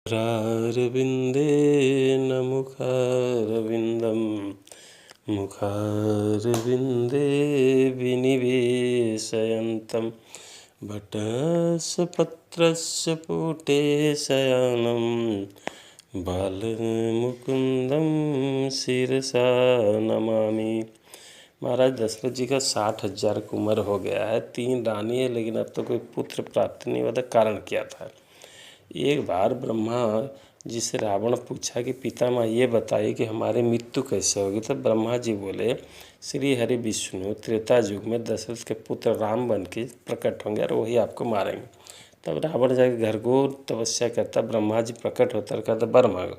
मुखारविन्देन मुखारविन्दं मुखारविन्दे विनिवेशयन्तं वटस्य पुटे शयनं बालमुकुन्दं शिरसा नमामि। महाराज दशरथ जी का 60,000 की उम्र हो गया है, 3 रानी है, लेकिन अब तो कोई पुत्र प्राप्ति नहीं होता। कारण क्या था? एक बार ब्रह्मा जी से रावण पूछा कि पितामह ये बताइए कि हमारी मृत्यु कैसे होगी। तब ब्रह्मा जी बोले, श्री हरि विष्णु त्रेता युग में दशरथ के पुत्र राम बन के प्रकट होंगे और वही आपको मारेंगे। तब रावण जाके घरघोर तपस्या करता, ब्रह्मा जी प्रकट होता और कहता वर मांगो।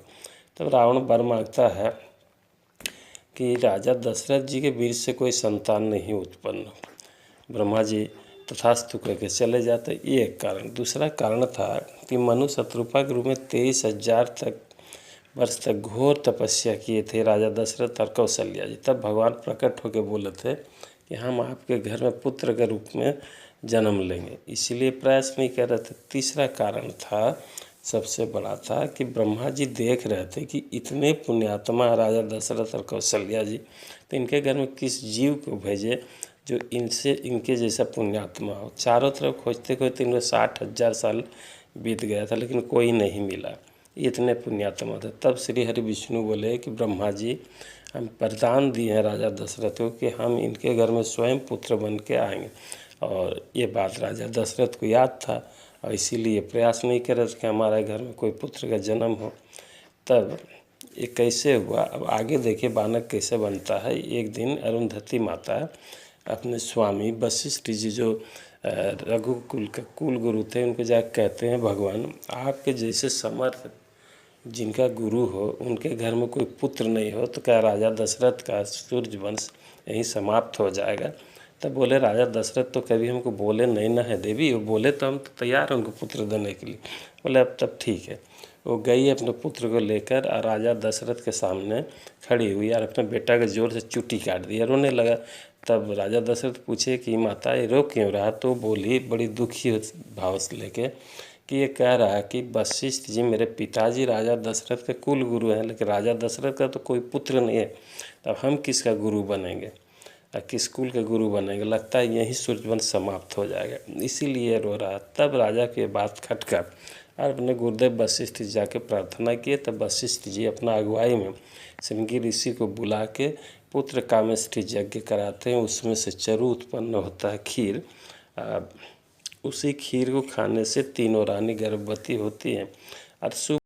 तब रावण वर मांगता है कि राजा दशरथ जी के वीर से कोई संतान नहीं उत्पन्न हो। ब्रह्मा जी तथास्तु करके चले जाते। ये एक कारण। दूसरा कारण था कि मनु शत्रुपा के रूप में 23,000 वर्ष तक घोर तपस्या किए थे राजा दशरथ और कौशल्या जी। तब भगवान प्रकट होकर बोले थे कि हम आपके घर में पुत्र के रूप में जन्म लेंगे, इसीलिए प्रयास नहीं कर रहे थे। तीसरा कारण था, सबसे बड़ा था, कि ब्रह्मा जी देख रहे थे कि इतने पुण्यात्मा राजा दशरथ और कौशल्या जी, तो इनके घर में किस जीव को भेजे जो इनके जैसा पुण्यात्मा हो। चारों तरफ खोजते खोजते इनको 60,000 साल बीत गया था, लेकिन कोई नहीं मिला, इतने पुण्यात्मा थे। तब श्री हरि विष्णु बोले कि ब्रह्मा जी, हम वरदान दिए हैं राजा दशरथ को कि हम इनके घर में स्वयं पुत्र बन के आएंगे। और ये बात राजा दशरथ को याद था और इसीलिए प्रयास नहीं कर रहे थे कि हमारे घर में कोई पुत्र का जन्म हो। तब ये कैसे हुआ, अब आगे देखिए बानक कैसे बनता है। एक दिन अरुंधति माता अपने स्वामी वशिष्ठ जी, जो रघुकुल का कुल गुरु थे, उनको जाकर कहते हैं, भगवान आपके जैसे समर्थ जिनका गुरु हो उनके घर में कोई पुत्र नहीं हो, तो क्या राजा दशरथ का सूर्य वंश यहीं समाप्त हो जाएगा। तब बोले राजा दशरथ तो कभी हमको बोले नहीं ना है देवी, वो बोले तो हम तो तैयार हैं उनको पुत्र देने के लिए। बोले अब तब ठीक है। वो गई अपने पुत्र को लेकर और राजा दशरथ के सामने खड़ी हुई और अपने बेटा के जोर से चुट्टी काट दिया, रोने लगा। तब राजा दशरथ पूछे कि माता ये रो क्यों रहा? तो बोली बड़ी दुखी भाव से लेके कि ये कह रहा है कि वशिष्ठ जी मेरे पिताजी राजा दशरथ के कुल गुरु हैं, लेकिन राजा दशरथ का तो कोई पुत्र नहीं है, तब हम किसका गुरु बनेंगे और किस कुल के गुरु बनेंगे? लगता है यही सूर्यवंश समाप्त हो जाएगा, इसीलिए रो रहा। तब राजा के बात खटका और अपने गुरुदेव वशिष्ठ जी जाके प्रार्थना किए। तब वशिष्ठ जी अपना अगुवाई में श्रृंगी ऋषि को बुला के पुत्र कामेष्टि यज्ञ कराते हैं। उसमें से चरु उत्पन्न होता है, खीर। उसी खीर को खाने से तीनों रानी गर्भवती होती हैं और